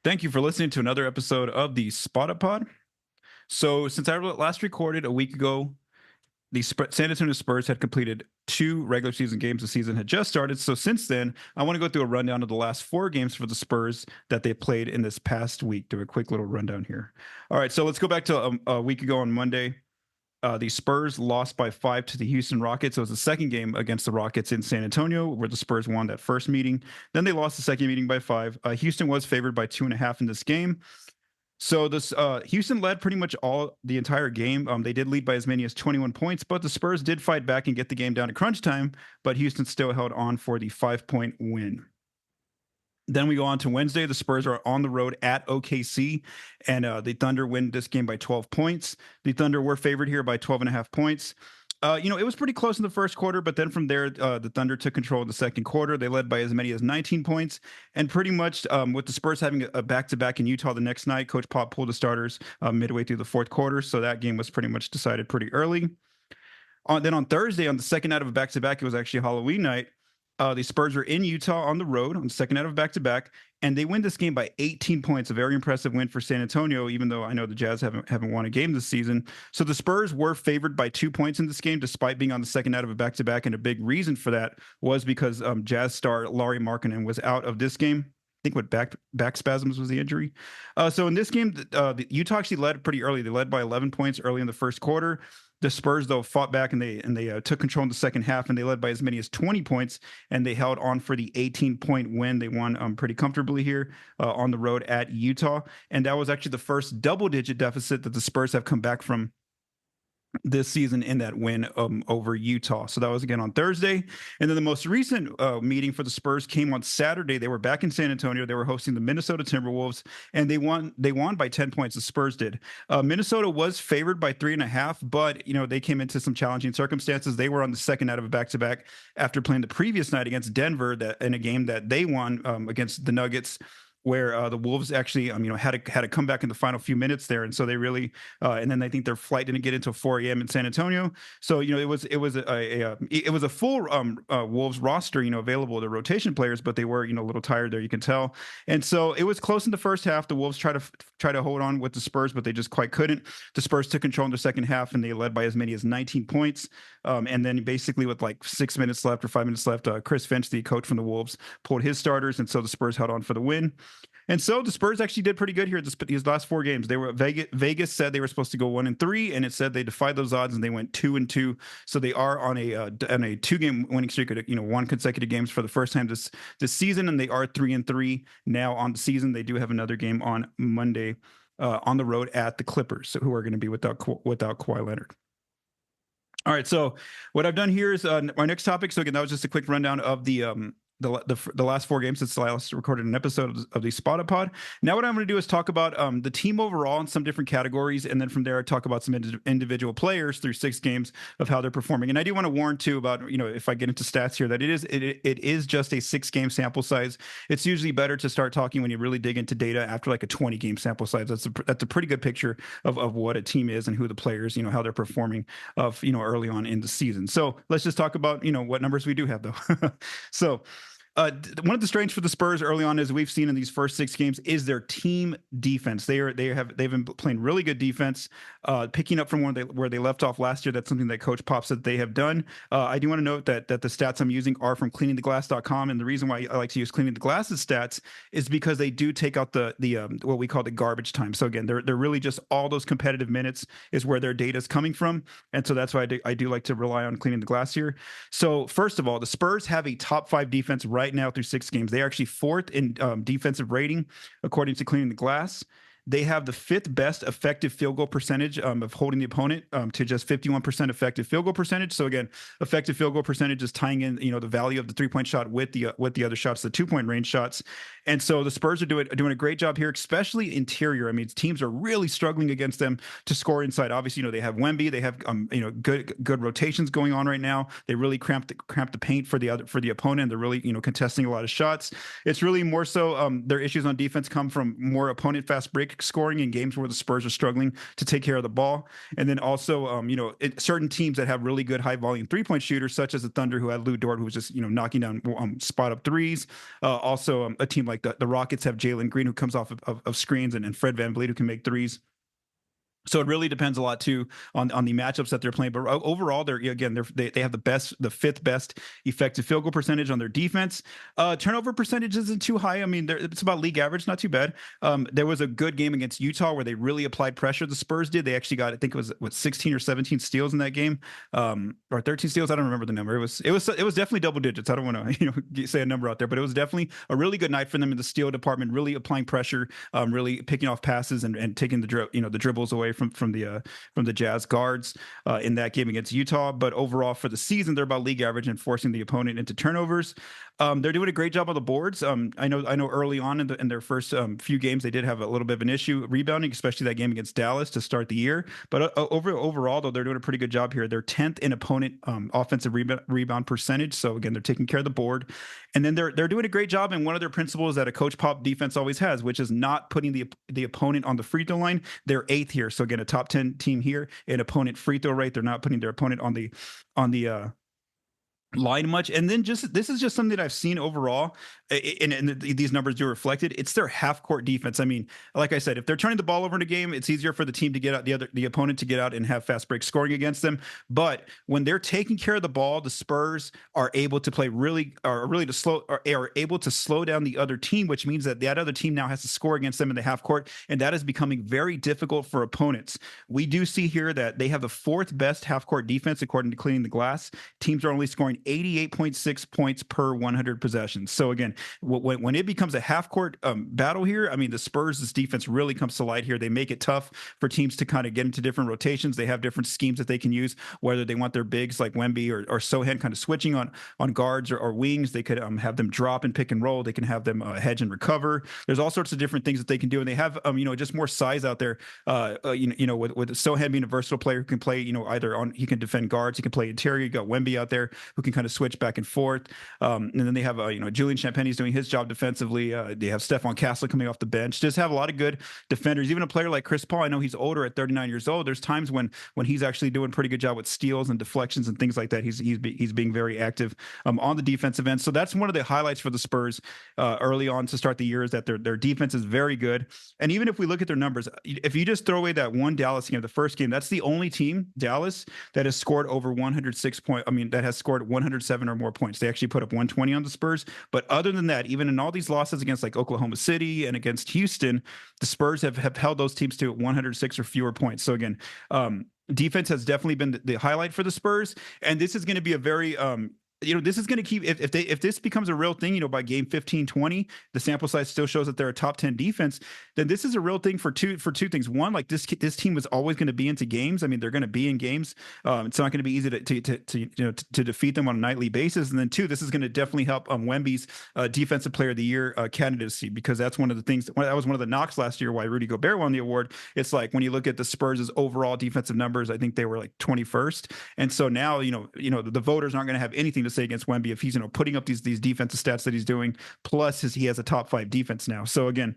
Thank you for listening to another episode of the Spotted Pod. So, since I last recorded a week ago, the San Antonio Spurs had completed 2 regular season games. The season had just started. So, since then, I want to go through a rundown of the last 4 games for the Spurs that they played in this past week. Do a quick little rundown here. All right, so let's go back to a week ago on Monday. The Spurs lost by 5 to the Houston Rockets. It was the second game against the Rockets in San Antonio, where the Spurs won that first meeting. Then they lost the second meeting by 5. Houston was favored by 2.5 in this game. So this Houston led pretty much all the entire game. They did lead by as many as 21 points, but the Spurs did fight back and get the game down to crunch time. But Houston still held on for the 5-point win. Then we go on to Wednesday. The Spurs are on the road at OKC, and the Thunder win this game by 12 points. The Thunder were favored here by 12.5 points. It was pretty close in the first quarter, but then from there, the Thunder took control of the second quarter. They led by as many as 19 points, and pretty much with the Spurs having a back-to-back in Utah the next night, Coach Pop pulled the starters midway through the fourth quarter, so that game was pretty much decided pretty early. Then on Thursday, on the second night of a back-to-back, it was actually Halloween night. The Spurs are in Utah on the road on the second night of back-to-back, and they win this game by 18 points. A very impressive win for San Antonio, even though I know the Jazz haven't won a game this season. So the Spurs were favored by 2 points in this game, despite being on the second night of a back-to-back, and a big reason for that was because Jazz star Lauri Markkanen was out of this game. I think what back spasms was the injury. So in this game, the Utah actually led pretty early. They led by 11 points early in the first quarter. The Spurs, though, fought back and they took control in the second half, and they led by as many as 20 points, and they held on for the 18-point win. They won pretty comfortably here on the road at Utah, and that was actually the first double-digit deficit that the Spurs have come back from this season in that win over Utah. So that was again on Thursday. And then the most recent meeting for the Spurs came on Saturday. They were back in San Antonio. They were hosting the Minnesota Timberwolves, and they won by 10 points. The Spurs did. Minnesota was favored by 3.5, but they came into some challenging circumstances. They were on the second night of a back-to-back after playing the previous night against Denver in a game that they won against the Nuggets, where the Wolves actually, had to come back in the final few minutes there, and so they really, and then I think their flight didn't get until 4 a.m. in San Antonio. So it was a full Wolves roster, available to rotation players, but they were a little tired there, you can tell, and so it was close in the first half. The Wolves tried to hold on with the Spurs, but they just quite couldn't. The Spurs took control in the second half, and they led by as many as 19 points. And then basically with like 6 minutes left or 5 minutes left, Chris Finch, the coach from the Wolves, pulled his starters, and so the Spurs held on for the win. And so the Spurs actually did pretty good here these last 4 games. They were Vegas said they were supposed to go 1-3, and it said they defied those odds and they went 2-2. So they are on a 2-game winning streak, won consecutive games for the first time this season, and they are 3-3 now on the season. They do have another game on Monday on the road at the Clippers, who are going to be without Kawhi Leonard. All right, so what I've done here is our next topic. So again, that was just a quick rundown of the last 4 games since I last recorded an episode of the Spotted Pod. Now what I'm going to do is talk about the team overall in some different categories, and then from there I talk about some individual players through 6 games of how they're performing. And I do want to warn too about if I get into stats here that it is just a 6-game sample size. It's usually better to start talking when you really dig into data after like a 20-game sample size. That's a pretty good picture of what a team is and who the players, how they're performing early on in the season. So let's just talk about what numbers we do have though. So one of the strengths for the Spurs early on, as we've seen in these first 6 games, is their team defense. They've been playing really good defense, picking up from where they left off last year. That's something that Coach Pop said they have done. I do want to note that the stats I'm using are from cleaningtheglass.com, and the reason why I like to use Cleaning the Glass's stats is because they do take out the what we call the garbage time. So again, they're really just all those competitive minutes is where their data is coming from, and so that's why I do like to rely on Cleaning the Glass here. So first of all, the Spurs have a top 5 defense right now through 6 games. They are actually 4th in defensive rating according to Cleaning the Glass. They have the 5th best effective field goal percentage of holding the opponent to just 51% effective field goal percentage. So again, effective field goal percentage is tying in the value of the 3-point shot with the other shots, the 2-point range shots. And so the Spurs are doing a great job here, especially interior. I mean, teams are really struggling against them to score inside. Obviously, they have Wemby, they have good rotations going on right now. They really cramp the paint for the opponent. They're really contesting a lot of shots. It's really more so their issues on defense come from more opponent fast break break scoring in games where the Spurs are struggling to take care of the ball. And then also, certain teams that have really good high volume 3-point shooters, such as the Thunder, who had Lou Dort, who was just, knocking down spot up threes. Also, a team like the Rockets have Jalen Green, who comes off of screens, and Fred VanVleet, who can make threes. So it really depends a lot too on the matchups that they're playing. But overall, they have the fifth best effective field goal percentage on their defense. Turnover percentage isn't too high. I mean, it's about league average, not too bad. There was a good game against Utah where they really applied pressure. The Spurs did. They actually got, I think it was 16 or 17 steals in that game, or 13 steals. I don't remember the number. It was definitely double digits. I don't want to say a number out there, but it was definitely a really good night for them in the steal department. Really applying pressure, really picking off passes and taking the dribbles away from the Jazz guards in that game against Utah. But overall, for the season, they're about league average and forcing the opponent into turnovers. They're doing a great job on the boards. I know early on in their first few games, they did have a little bit of an issue rebounding, especially that game against Dallas to start the year. But overall, though, they're doing a pretty good job here. They're 10th in opponent offensive rebound percentage. So again, they're taking care of the board. And then they're doing a great job. And one of their principles that a coach pop defense always has, which is not putting the opponent on the free throw line. They're 8th here. So again, a top 10 team here in opponent free throw rate. They're not putting their opponent on the line much. And then this is just something that I've seen overall, and these numbers do reflect it. It's their half court defense. I mean, like I said, if they're turning the ball over in a game, it's easier for the team to get out, the opponent to get out and have fast break scoring against them. But when they're taking care of the ball, the Spurs are able to play are able to slow down the other team, which means that other team now has to score against them in the half court, and that is becoming very difficult for opponents. We do see here that they have the 4th best half court defense according to Cleaning the Glass. Teams are only scoring 88.6 points per 100 possessions. So again, when it becomes a half court battle here, I mean, the Spurs' defense really comes to light here. They make it tough for teams to kind of get into different rotations. They have different schemes that they can use, whether they want their bigs like Wemby or Sochan kind of switching on guards or wings. They could have them drop and pick and roll. They can have them hedge and recover. There's all sorts of different things that they can do, and they have just more size out there. With Sochan being a versatile player who can play he can defend guards, he can play interior. You got Wemby out there who can kind of switch back and forth. And then they have, Julian Champagne's doing his job defensively. They have Stephon Castle coming off the bench. Just have a lot of good defenders. Even a player like Chris Paul, I know he's older at 39 years old. There's times when he's actually doing a pretty good job with steals and deflections and things like that. He's being very active on the defensive end. So that's one of the highlights for the Spurs early on to start the year, is that their defense is very good. And even if we look at their numbers, if you just throw away that one Dallas game, the first game, that's the only team, Dallas, that has scored over 106 points. I mean, that has scored 107 or more points. They actually put up 120 on the Spurs. But other than that, even in all these losses against like Oklahoma City and against Houston, the Spurs have held those teams to 106 or fewer points. So again, defense has definitely been the highlight for the Spurs. And this is going to be a very this is going to keep, if this becomes a real thing, by game 15, 20, the sample size still shows that they're a top 10 defense, then this is a real thing for two things. One, like this team was always going to be into games. I mean, they're going to be in games. It's not going to be easy to defeat them on a nightly basis. And then two, this is going to definitely help Wemby's defensive player of the year candidacy, because that's one of the things, that was one of the knocks last year why Rudy Gobert won the award. It's like, when you look at the Spurs' overall defensive numbers, I think they were like 21st. And so now, the voters aren't going to have anything to say against Wemby if he's putting up these defensive stats that he's doing, plus he has a top 5 defense now. So again,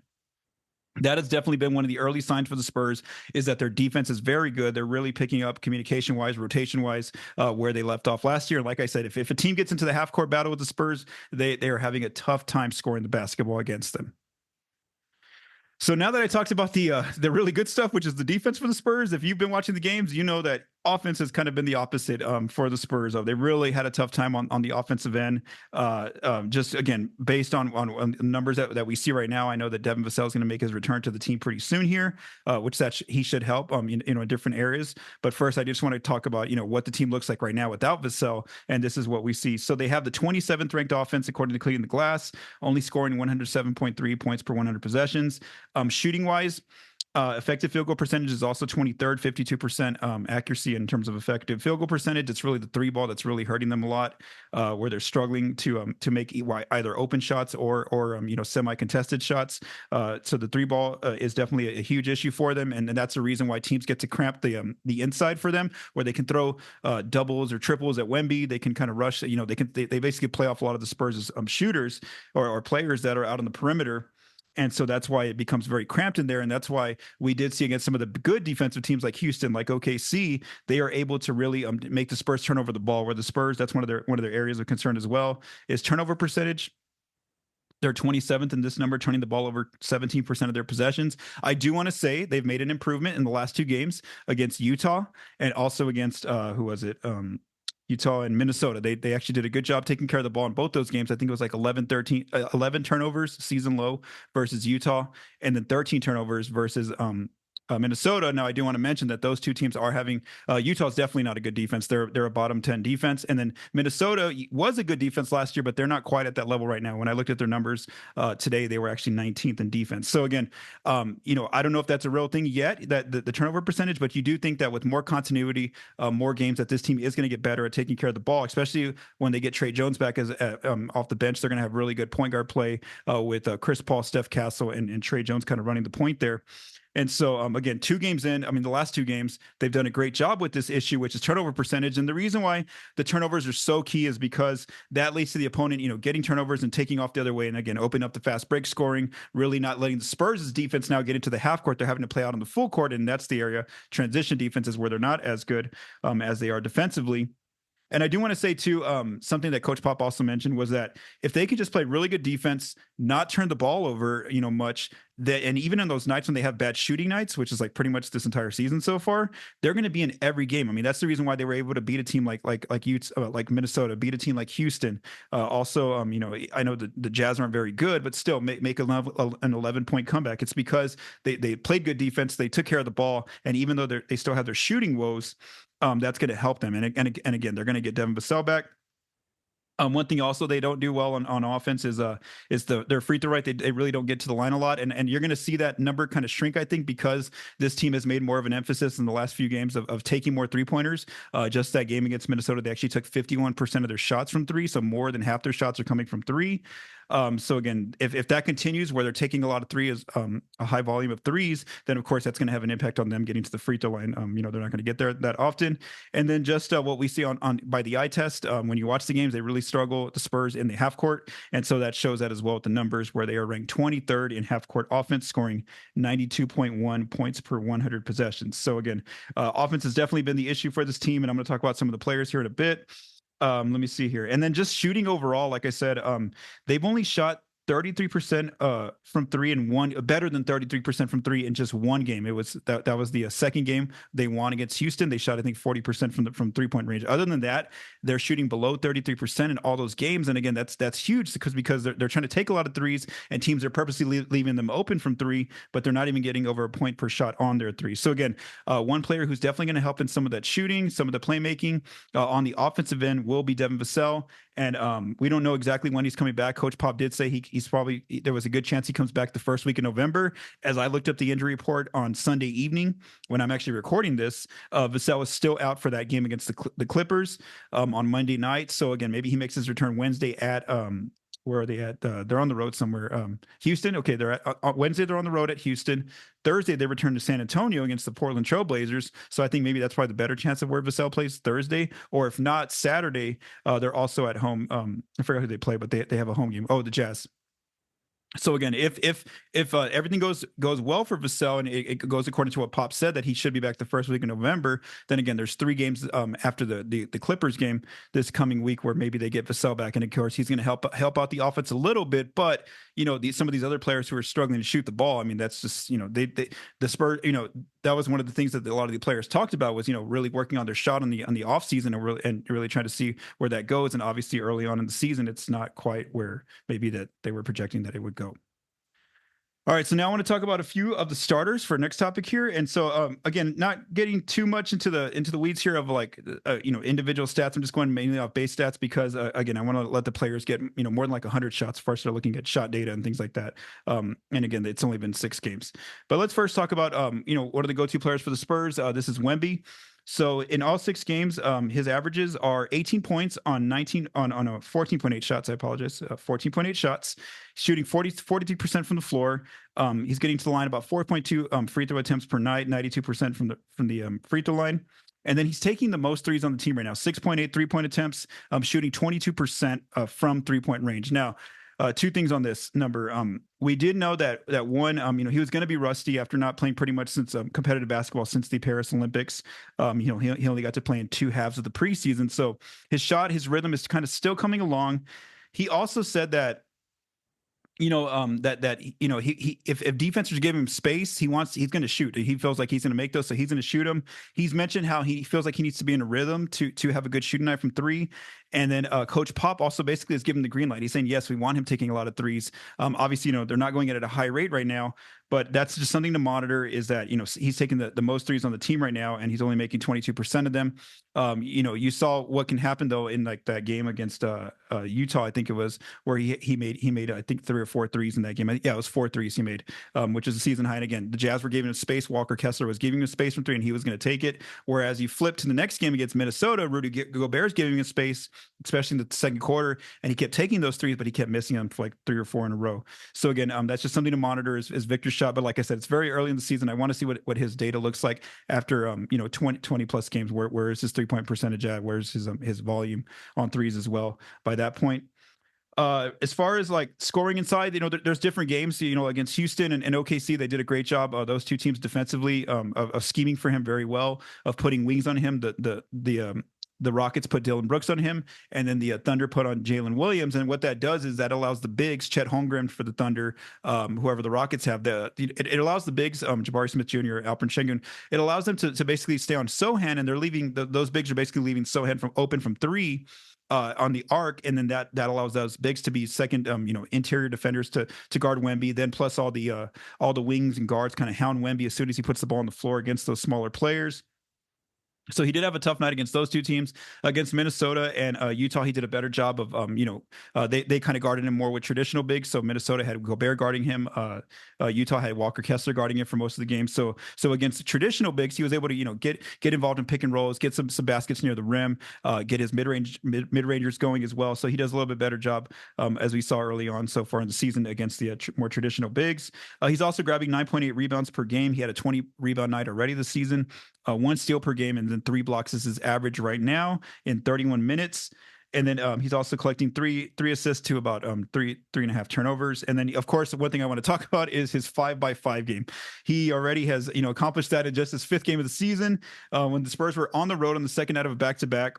that has definitely been one of the early signs for the Spurs, is that their defense is very good. They're really picking up communication wise, rotation wise, where they left off last year. Like I said, if a team gets into the half court battle with the Spurs, they are having a tough time scoring the basketball against them. So now that I talked about the really good stuff, which is the defense for the Spurs, if you've been watching the games, you know that offense has kind of been the opposite for the Spurs. They really had a tough time on the offensive end. Just again, based on numbers that we see right now, I know that Devin Vassell is going to make his return to the team pretty soon here, which he should help in different areas. But first, I just want to talk about what the team looks like right now without Vassell, and this is what we see. So they have the 27th ranked offense according to Cleaning the Glass, only scoring 107.3 points per 100 possessions. Shooting wise, effective field goal percentage is also 23rd, 52% accuracy in terms of effective field goal percentage. It's really the 3-ball that's really hurting them a lot, where they're struggling to make either open shots or semi-contested shots. So the 3-ball is definitely a huge issue for them, and that's the reason why teams get to cramp the inside for them, where they can throw doubles or triples at Wemby. They can kind of rush. They basically play off a lot of the Spurs' shooters or players that are out on the perimeter. And so that's why it becomes very cramped in there. And that's why we did see against some of the good defensive teams like Houston, like OKC, they are able to really make the Spurs turn over the ball. Where the Spurs, that's one of their areas of concern as well, is turnover percentage. They're 27th in this number, turning the ball over 17% of their possessions. I do want to say they've made an improvement in the last two games against Utah and also against who was it? Utah and Minnesota. They actually did a good job taking care of the ball in both those games. I think it was like 11 turnovers, season low, versus Utah, and then 13 turnovers versus Minnesota. Now, I do want to mention that those two teams are having Utah's definitely not a good defense. They're a bottom 10 defense, and then Minnesota was a good defense last year, but they're not quite at that level right now. When I looked at their numbers today, they were actually 19th in defense. So again, I don't know if that's a real thing yet, that the turnover percentage, but you do think that with more continuity, more games, that this team is going to get better at taking care of the ball, especially when they get Trey Jones back as off the bench. They're going to have really good point guard play with Chris Paul, Steph Castle, and Trey Jones kind of running the point there. And so, again, 2 games in, the last 2 games, they've done a great job with this issue, which is turnover percentage. And the reason why the turnovers are so key is because that leads to the opponent, getting turnovers and taking off the other way. And again, opening up the fast break scoring, really not letting the Spurs' defense now get into the half court. They're having to play out on the full court. And that's the area. Transition defense is where they're not as good as they are defensively. And I do want to say too, something that Coach Pop also mentioned was that if they could just play really good defense, not turn the ball over, much, and even in those nights when they have bad shooting nights, which is like pretty much this entire season so far, they're going to be in every game. That's the reason why they were able to beat a team like Minnesota, beat a team like Houston. Also, I know the Jazz aren't very good, but still make an 11-point comeback. It's because they played good defense, they took care of the ball, and even though they still have their shooting woes, that's going to help them. And again, they're going to get Devin Vassell back. One thing also they don't do well on offense is their free throw rate. They really don't get to the line a lot, and you're going to see that number kind of shrink, I think, because this team has made more of an emphasis in the last few games of taking more 3-pointers. Just that game against Minnesota, they actually took 51% of their shots from 3, so more than half their shots are coming from 3. So again, if that continues where they're taking a lot of threes, a high volume of threes, then of course that's going to have an impact on them getting to the free throw line. They're not going to get there that often. And then just what we see on by the eye test, when you watch the games, they really struggle, the Spurs, in the half court. And so that shows that as well with the numbers, where they are ranked 23rd in half court offense, scoring 92.1 points per 100 possessions. So again, offense has definitely been the issue for this team. And I'm going to talk about some of the players here in a bit. Let me see here. And then just shooting overall, like I said, they've only shot 33% from 3 and one, better than 33% from 3 in just one game. It was that was the second game they won against Houston. They shot, I think, 40% from 3-point range. Other than that, they're shooting below 33% in all those games. And again, that's huge because they're trying to take a lot of threes, and teams are purposely leaving them open from 3, but they're not even getting over a point per shot on their 3. So again, one player who's definitely going to help in some of that shooting, some of the playmaking on the offensive end will be Devin Vassell. And we don't know exactly when he's coming back. Coach Pop did say there was a good chance he comes back the first week in November. As I looked up the injury report on Sunday evening, when I'm actually recording this, Vassell is still out for that game against the Clippers on Monday night. So again, maybe he makes his return Wednesday at where are they at? They're on the road somewhere. Houston. Okay, they're at Wednesday. They're on the road at Houston. Thursday, they return to San Antonio against the Portland Trailblazers. So I think maybe that's probably the better chance of where Vassell plays Thursday. Or if not, Saturday, they're also at home. I forgot who they play, but they have a home game. Oh, the Jazz. So again, if everything goes well for Vassell, and it goes according to what Pop said, that he should be back the first week in November, then again, there's 3 games after the Clippers game this coming week where maybe they get Vassell back, and of course he's going to help out the offense a little bit. But some of these other players who are struggling to shoot the ball, that's just the Spurs. That was one of the things that a lot of the players talked about was really working on their shot on the off season and really trying to see where that goes. And obviously early on in the season, it's not quite where maybe that they were projecting that it would go. All right, so now I want to talk about a few of the starters for next topic here. And so again, not getting too much into the weeds here of individual stats. I'm just going mainly off base stats because again, I want to let the players get more than like 100 shots before I start looking at shot data and things like that. And again, it's only been 6 games. But let's first talk about what are the go-to players for the Spurs. This is Wemby. So in all 6 games, his averages are 18 points on 14.8 shots. I apologize. 14.8 shots, shooting 43% from the floor. He's getting to the line about 4.2 free throw attempts per night, 92% from the free throw line. And then he's taking the most threes on the team right now, 6.8 3-point attempts, shooting 22% from 3-point range. Now, Two things on this number. We did know that one, he was going to be rusty after not playing pretty much since competitive basketball since the Paris Olympics. He only got to play in two halves of the preseason, so his rhythm is kind of still coming along. He also said that he if defenses give him space, he's going to shoot. He feels like he's going to make those, so he's going to shoot them. He's mentioned how he feels like he needs to be in a rhythm to have a good shooting night from three. And then Coach Pop also basically has given the green light. He's saying, yes, we want him taking a lot of threes. Obviously, they're not going at a high rate right now, but that's just something to monitor, is that, he's taking the most threes on the team right now, and he's only making 22% of them. You saw what can happen though in like that game against Utah, I think it was, where he made I think 3 or 4 threes in that game. Yeah, it was 4 threes he made, which is a season high. And again, the Jazz were giving him space. Walker Kessler was giving him space from three, and he was going to take it. Whereas you flip to the next game against Minnesota, Rudy Gobert's giving him space, especially in the second quarter, and he kept taking those threes, but he kept missing them for like 3 or 4 in a row. So again, that's just something to monitor is Victor's shot. But like I said, it's very early in the season. I want to see what his data looks like after 20 plus games. Where is his 3-point percentage at? Where's his volume on threes as well by that point? As far as like scoring inside, there's different games. Against Houston and OKC, they did a great job. Those two teams defensively of scheming for him very well, of putting wings on him. The Rockets put Dylan Brooks on him, and then the Thunder put on Jalen Williams. And what that does is that allows the bigs, Chet Holmgren for the Thunder, whoever the Rockets have, it allows the bigs, Jabari Smith Jr., Alperen Sengun, it allows them to basically stay on Sochan, and they're leaving those bigs are basically leaving Sochan open from three. On the arc, and then that allows those bigs to be second, interior defenders to guard Wemby. Then plus all the wings and guards kind of hound Wemby as soon as he puts the ball on the floor against those smaller players. So he did have a tough night against those two teams. Against Minnesota and Utah, he did a better job of, they kind of guarded him more with traditional bigs. So Minnesota had Gobert guarding him. Utah had Walker Kessler guarding him for most of the game. So against the traditional bigs, he was able to, get involved in pick and rolls, get some baskets near the rim, get his mid-rangers going as well. So he does a little bit better job, as we saw early on so far in the season against the more traditional bigs. He's also grabbing 9.8 rebounds per game. He had a 20 rebound night already this season. 1 steal per game, and then 3 blocks is his average right now in 31 minutes. And then he's also collecting three assists to about 3.5 turnovers. And then, of course, one thing I want to talk about is his 5x5 game. He already has accomplished that in just his 5th game of the season. When the Spurs were on the road on the second night of a back-to-back,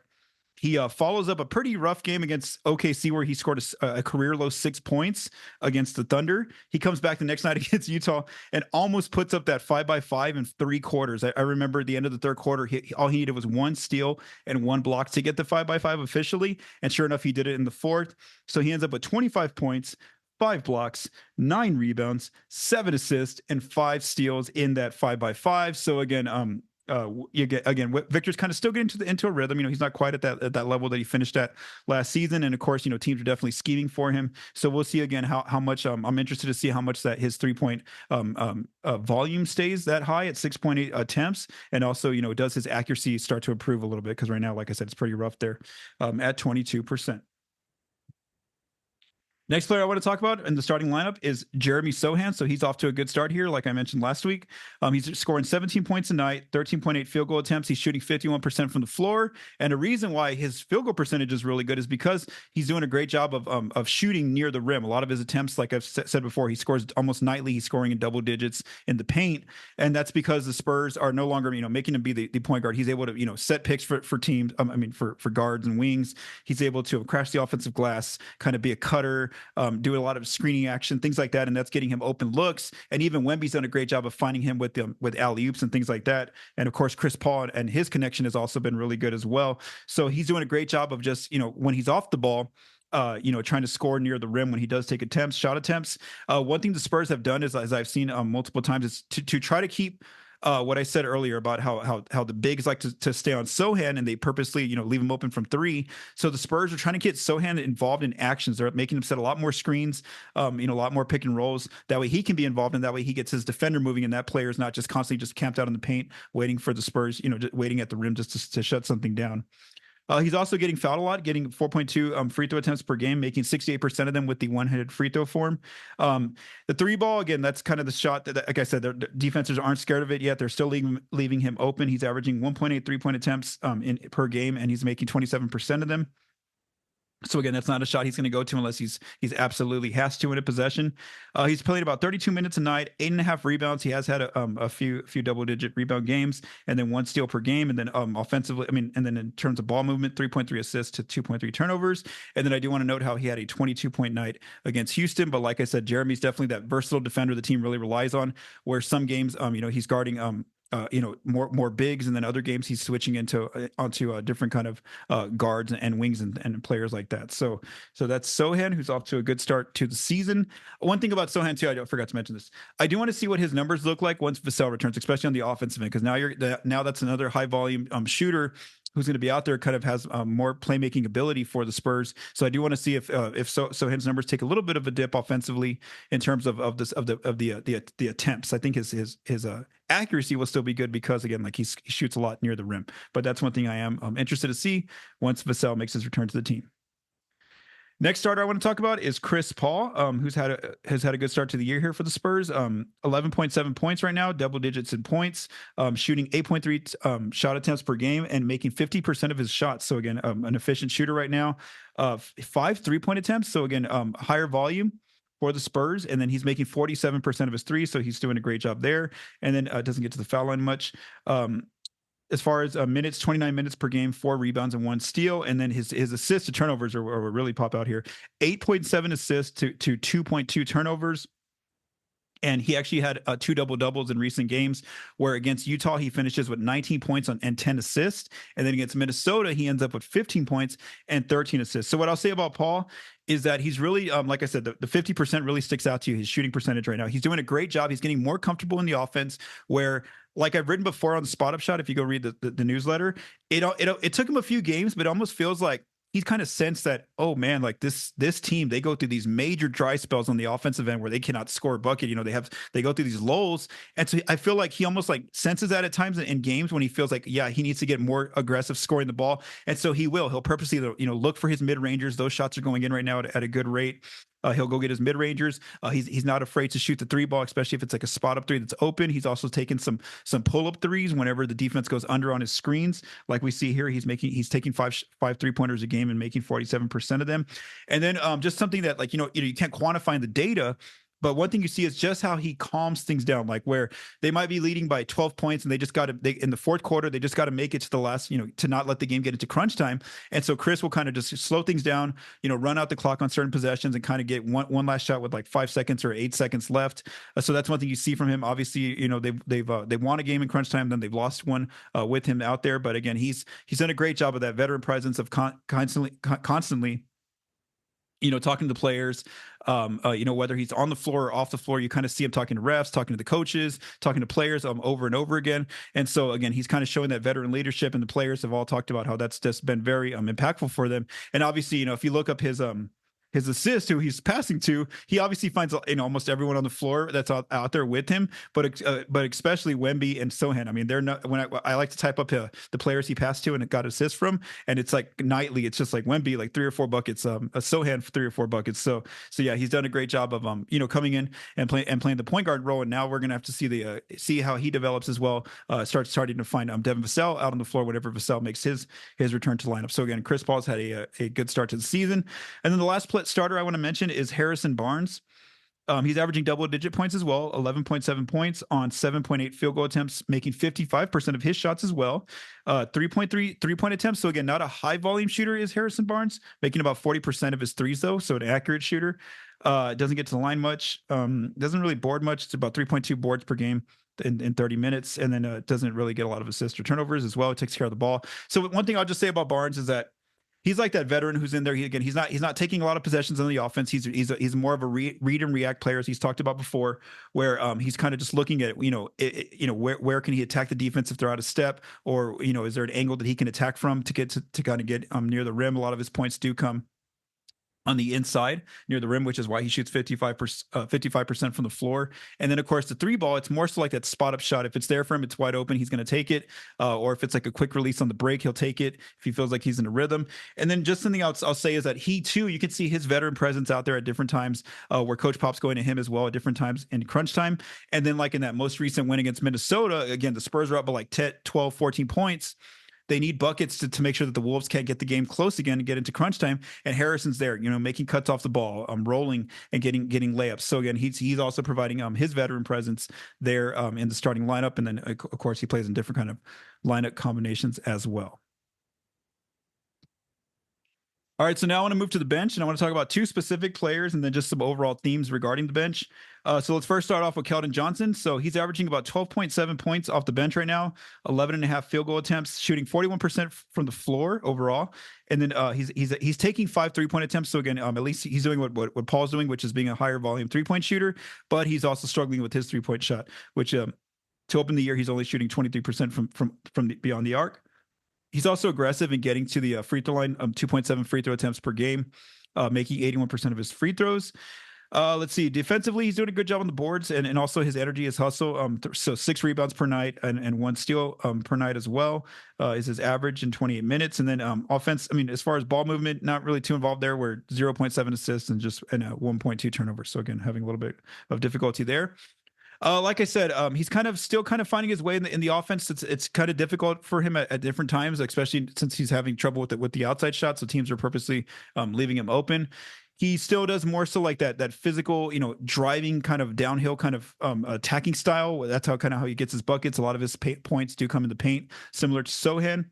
he follows up a pretty rough game against OKC where he scored a career low 6 points against the Thunder. He comes back the next night against Utah and almost puts up that 5x5 in 3 quarters. I remember at the end of the third quarter, all he needed was 1 steal and 1 block to get the 5x5 officially. And sure enough, he did it in the 4th. So he ends up with 25 points, 5 blocks, 9 rebounds, 7 assists, and 5 steals in that 5x5. So again, Victor's kind of still getting into a rhythm. He's not quite at that level that he finished at last season, and of course, teams are definitely scheming for him. So we'll see again how much. I'm interested to see how much that his 3-point volume stays that high at 6.8 attempts, and also does his accuracy start to improve a little bit, because right now, like I said, it's pretty rough there at 22%. Next player I want to talk about in the starting lineup is Jeremy Sochan. So he's off to a good start here, like I mentioned last week. He's scoring 17 points a night, 13.8 field goal attempts. He's shooting 51% from the floor. And the reason why his field goal percentage is really good is because he's doing a great job of shooting near the rim. A lot of his attempts, like I've said before, he scores almost nightly. He's scoring in double digits in the paint. And that's because the Spurs are no longer, making him be the point guard. He's able to, set picks for teams, for guards and wings. He's able to crash the offensive glass, kind of be a cutter, do a lot of screening action, things like that, and that's getting him open looks. And even Wemby's done a great job of finding him with alley-oops and things like that. And of course, Chris Paul and his connection has also been really good as well. So he's doing a great job of just, when he's off the ball, trying to score near the rim when he does take shot attempts. One thing the Spurs have done is, as I've seen multiple times, is to try to keep what I said earlier about how the bigs like to stay on Sochan, and they purposely leave him open from 3. So the Spurs are trying to get Sochan involved in actions. They're making him set a lot more screens, a lot more pick and rolls. That way he can be involved, and that way he gets his defender moving, and that player is not just constantly just camped out in the paint waiting for the Spurs, just waiting at the rim just to shut something down. He's also getting fouled a lot, getting 4.2 free throw attempts per game, making 68% of them with the one-handed free throw form. The 3 ball, again, that's kind of the shot that, like I said, the defenses aren't scared of it yet. They're still leaving him open. He's averaging 1.8 3-point attempts per game, and he's making 27% of them. So again, that's not a shot he's going to go to unless he's absolutely has to in a possession. He's played about 32 minutes a night, 8.5 rebounds. He has had a few double-digit rebound games, and then 1 steal per game. And then offensively, and then in terms of ball movement, 3.3 assists to 2.3 turnovers. And then I do want to note how he had a 22-point night against Houston. But like I said, Jeremy's definitely that versatile defender the team really relies on. Where some games, he's guarding more bigs, and then other games he's switching onto a different kind of guards and wings and players like that. So that's Sochan, who's off to a good start to the season. One thing about Sochan too, I forgot to mention this. I do want to see what his numbers look like once Vassell returns, especially on the offensive end, because now that's another high volume shooter who's going to be out there, kind of has more playmaking ability for the Spurs. So I do want to see if Sochan's numbers take a little bit of a dip offensively in terms of the attempts. I think his accuracy will still be good because again, like he shoots a lot near the rim. But that's one thing I am interested to see once Vassell makes his return to the team. Next starter I want to talk about is Chris Paul, who's had a good start to the year here for the Spurs. 11.7 points right now, double digits in points, shooting 8.3 shot attempts per game, and making 50% of his shots. So again, an efficient shooter right now. 5 3-point attempts. So again, higher volume for the Spurs, and then he's making 47% of his threes. So he's doing a great job there. And then doesn't get to the foul line much. As far as minutes, 29 minutes per game, 4 rebounds and 1 steal. And then his assists to turnovers are really pop out here. 8.7 assists to 2.2 turnovers. And he actually had 2 double-doubles in recent games, where against Utah, he finishes with 19 points and 10 assists. And then against Minnesota, he ends up with 15 points and 13 assists. So what I'll say about Paul is that he's really, like I said, the 50% really sticks out to you, his shooting percentage right now. He's doing a great job. He's getting more comfortable in the offense, where, like I've written before on the Spot Up Shot, if you go read the newsletter, it took him a few games, but it almost feels like he's kind of sensed that, oh man, like this team, they go through these major dry spells on the offensive end where they cannot score a bucket. They go through these lulls. And so I feel like he almost like senses that at times in games when he feels like, yeah, he needs to get more aggressive scoring the ball. And so he'll purposely, look for his mid-rangers. Those shots are going in right now at a good rate. He'll go get his mid-rangers. He's not afraid to shoot the 3 ball, especially if it's like a spot-up 3 that's open. He's also taken some pull-up 3s whenever the defense goes under on his screens. Like we see here, he's taking 5 3-pointers a game and making 47% of them. And then just something that, like, you can't quantify in the data, but one thing you see is just how he calms things down, like where they might be leading by 12 points and in the fourth quarter, they just got to make it to the last, to not let the game get into crunch time. And so Chris will kind of just slow things down, run out the clock on certain possessions and kind of get one last shot with like 5 seconds or 8 seconds left. So that's one thing you see from him. Obviously, they've won a game in crunch time, then they've lost one with him out there. But again, he's done a great job of that veteran presence of constantly talking to the players, whether he's on the floor or off the floor, you kind of see him talking to refs, talking to the coaches, talking to players over and over again. And so, again, he's kind of showing that veteran leadership, and the players have all talked about how that's just been very impactful for them. And obviously, if you look up his assist, who he's passing to, he obviously finds almost everyone on the floor that's out there with him, but especially Wemby and Sochan. I mean, they're not. When I like to type up the players he passed to and it got assists from, and it's like nightly, it's just like Wemby like 3 or 4 buckets, Sochan 3 or 4 buckets. So yeah, he's done a great job of coming in and playing the point guard role. And now we're gonna have to see how he develops as well. Starting to find Devin Vassell out on the floor whenever Vassell makes his return to the lineup. So again, Chris Paul's had a good start to the season, and then the last starter I want to mention is Harrison Barnes. He's averaging double-digit points as well, 11.7 points on 7.8 field goal attempts, making 55% of his shots as well. 3.3 3-point attempts. So again, not a high-volume shooter is Harrison Barnes, making about 40% of his threes though. So an accurate shooter. Doesn't get to the line much. Doesn't really board much. It's about 3.2 boards per game in 30 minutes, and then doesn't really get a lot of assists or turnovers as well. It takes care of the ball. So one thing I'll just say about Barnes is that he's like that veteran who's in there. He's not taking a lot of possessions on the offense. He's more of a read and react player, as he's talked about before, where he's kind of just looking at where can he attack the defense if they're out of step, or is there an angle that he can attack from to kind of get near the rim. A lot of his points do come on the inside near the rim, which is why he shoots 55% from the floor. And then of course the 3 ball, it's more so like that spot up shot. If it's there for him, it's wide open, he's going to take it. Or if it's like a quick release on the break, he'll take it if he feels like he's in a rhythm. And then just something else I'll say is that he too, you can see his veteran presence out there at different times, where Coach Pop's going to him as well at different times in crunch time. And then like in that most recent win against Minnesota, again, the Spurs are up by like 10, 12, 14 points. they need buckets to make sure that the Wolves can't get the game close again and get into crunch time. And Harrison's there, making cuts off the ball, rolling and getting layups. So again, he's also providing his veteran presence there in the starting lineup, and then of course he plays in different kind of lineup combinations as well. All right, so now I want to move to the bench, and I want to talk about two specific players and then just some overall themes regarding the bench. So let's first start off with Keldon Johnson. So he's averaging about 12.7 points off the bench right now, 11.5 field goal attempts, shooting 41% from the floor overall. And then he's taking 5 3-point attempts. So again, at least he's doing what Paul's doing, which is being a higher volume 3-point shooter, but he's also struggling with his 3-point shot, which to open the year, he's only shooting 23% from beyond the arc. He's also aggressive in getting to the free throw line, 2.7 free throw attempts per game, making 81% of his free throws. Let's see. Defensively, he's doing a good job on the boards, and also his energy, his hustle. So 6 rebounds per night and 1 steal per night as well is his average in 28 minutes. And then offense, I mean, as far as ball movement, not really too involved there. We're 0.7 assists and 1.2 turnovers. So again, having a little bit of difficulty there. Like I said, he's still finding his way in the offense. It's kind of difficult for him at different times, especially since he's having trouble with the outside shot. So teams are purposely leaving him open. He still does more so like that physical, driving kind of downhill kind of attacking style. That's how he gets his buckets. A lot of his points do come in the paint, similar to Sochan.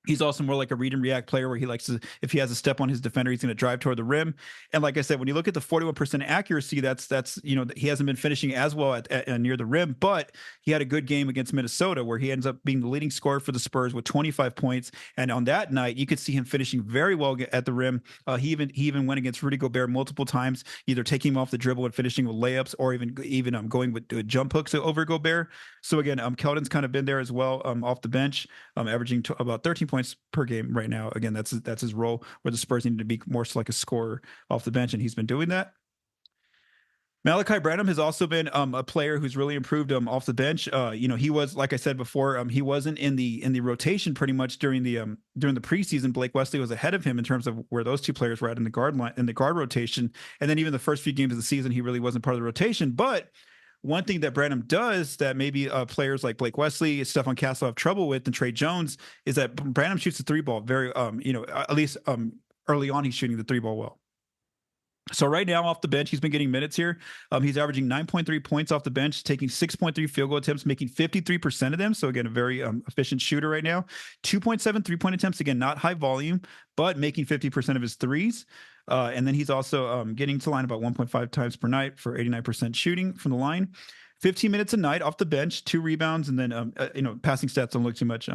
He's also more like a read and react player where he likes to, if he has a step on his defender, he's going to drive toward the rim. And like I said, when you look at the 41% accuracy, that's he hasn't been finishing as well at near the rim, but he had a good game against Minnesota where he ends up being the leading scorer for the Spurs with 25 points. And on that night, you could see him finishing very well at the rim. He even went against Rudy Gobert multiple times, either taking him off the dribble and finishing with layups, or even going with jump hooks over Gobert. So again, Keldon's kind of been there as well off the bench, averaging about 13 points per game right now. Again, that's his role, where the Spurs need to be more so like a scorer off the bench, and he's been doing that. Malaki Branham has also been a player who's really improved off the bench. He was, like I said before, he wasn't in the rotation pretty much during the preseason. Blake Wesley was ahead of him in terms of where those two players were at in the guard rotation, and then even the first few games of the season, he really wasn't part of the rotation. But one thing that Branham does that maybe players like Blake Wesley, Stephon Castle have trouble with, and Trey Jones, is that Branham shoots the 3-ball very, at least early on, he's shooting the 3-ball well. So right now off the bench, he's been getting minutes here. He's averaging 9.3 points off the bench, taking 6.3 field goal attempts, making 53% of them. So again, a very efficient shooter right now. 2.7 3-point attempts, again, not high volume, but making 50% of his threes. And then he's also getting to line about 1.5 times per night for 89% shooting from the line. 15 minutes a night off the bench, 2 rebounds, and then passing stats don't look too much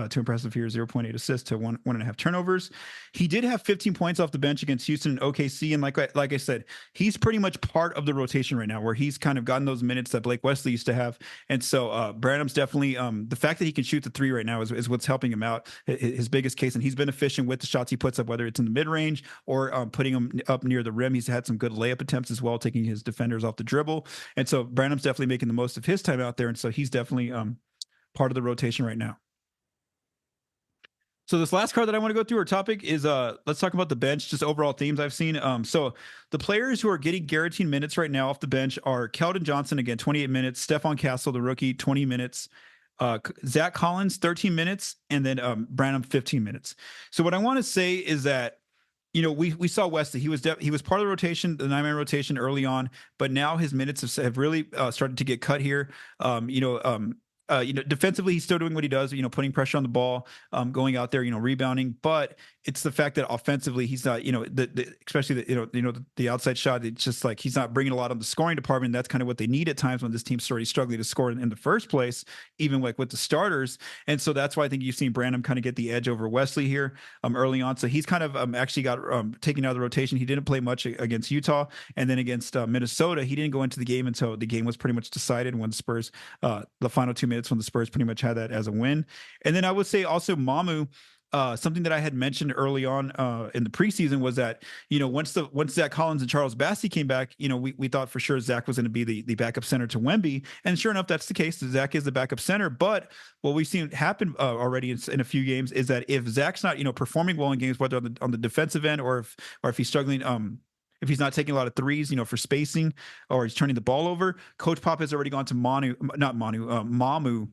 too impressive here. 0.8 assists to 1.5 turnovers. He did have 15 points off the bench against Houston and OKC, and like I said, he's pretty much part of the rotation right now, where he's kind of gotten those minutes that Blake Wesley used to have. And so Branham's definitely the fact that he can shoot the 3 right now is what's helping him out. His biggest case, and he's been efficient with the shots he puts up, whether it's in the mid range or putting them up near the rim. He's had some good layup attempts as well, taking his defenders off the dribble. And so Branham's definitely making the most of his time out there, and so he's definitely part of the rotation right now. So this last card that I want to go through, our topic is let's talk about the bench, just overall themes I've seen. So the players who are getting guaranteed minutes right now off the bench are Keldon Johnson, again, 28 minutes, Stephon Castle, the rookie, 20 minutes, Zach Collins, 13 minutes, and then Branham, 15 minutes. So what I want to say is that, we saw Wesley. He was part of the rotation, the 9-man rotation early on, but now his minutes have really started to get cut here. Defensively, he's still doing what he does, putting pressure on the ball, going out there, rebounding. But it's the fact that offensively, he's not, especially the outside shot. It's just like he's not bringing a lot on the scoring department. That's kind of what they need at times when this team's already struggling to score in the first place, even like with the starters. And so that's why I think you've seen Branham kind of get the edge over Wesley here early on. So he's kind of actually got taken out of the rotation. He didn't play much against Utah, and then against Minnesota, he didn't go into the game until the game was pretty much decided when the Spurs, the final 2 minutes when the Spurs pretty much had that as a win. And then I would say also Mamu, something that I had mentioned early on in the preseason was that, once Zach Collins and Charles Bassey came back, we thought for sure Zach was going to be the backup center to Wemby. And sure enough, that's the case. Zach is the backup center. But what we've seen happen already in a few games is that if Zach's not, performing well in games, whether on the defensive end or if he's struggling, if he's not taking a lot of threes, for spacing, or he's turning the ball over, Coach Pop has already gone to Mamu,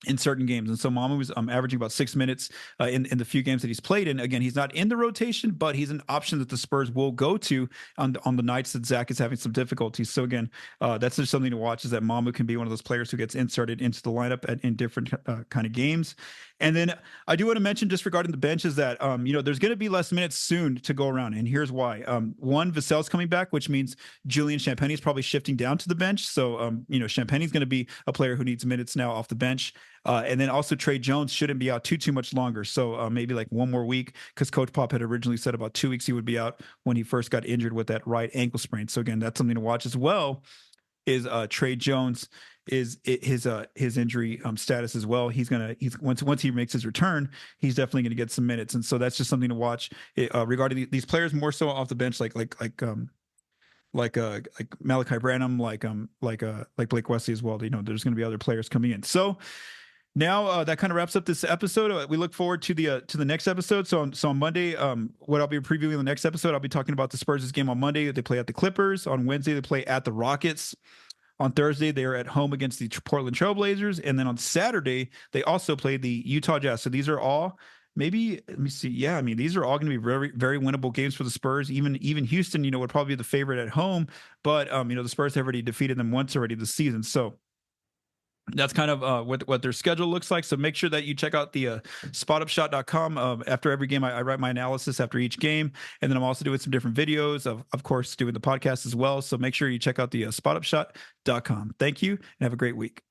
in certain games. And so Mamu was averaging about 6 minutes in the few games that he's played in. Again, he's not in the rotation, but he's an option that the Spurs will go to on the nights that Zach is having some difficulties. So again, that's just something to watch, is that Mamu can be one of those players who gets inserted into the lineup in different kind of games. And then I do want to mention, just regarding the bench, is that there's going to be less minutes soon to go around, and here's why. One, Vassell's coming back, which means Julian Champagny is probably shifting down to the bench. So Champagny's going to be a player who needs minutes now off the bench. And then also Trey Jones shouldn't be out too much longer. So maybe like one more week, because Coach Pop had originally said about 2 weeks he would be out when he first got injured with that right ankle sprain. So again, that's something to watch as well, is Trey Jones is his injury status as well. He's once he makes his return, he's definitely going to get some minutes. And so that's just something to watch regarding these players, more so off the bench, like Malaki Branham, like Blake Wesley as well. There's going to be other players coming in. So now that kind of wraps up this episode. We look forward to the next episode. So on Monday, what I'll be previewing in the next episode, I'll be talking about the Spurs' game on Monday. They play at the Clippers. On Wednesday, they play at the Rockets. On Thursday, they are at home against the Portland Trailblazers. And then on Saturday, they also play the Utah Jazz. So these are all, maybe, let me see. Yeah, I mean, these are all going to be very, very winnable games for the Spurs. Even Houston, would probably be the favorite at home. But, the Spurs have already defeated them once already this season. So that's kind of what their schedule looks like. So make sure that you check out the spotupshot.com. After every game, I write my analysis after each game. And then I'm also doing some different videos, of course, doing the podcast as well. So make sure you check out the spotupshot.com. Thank you, and have a great week.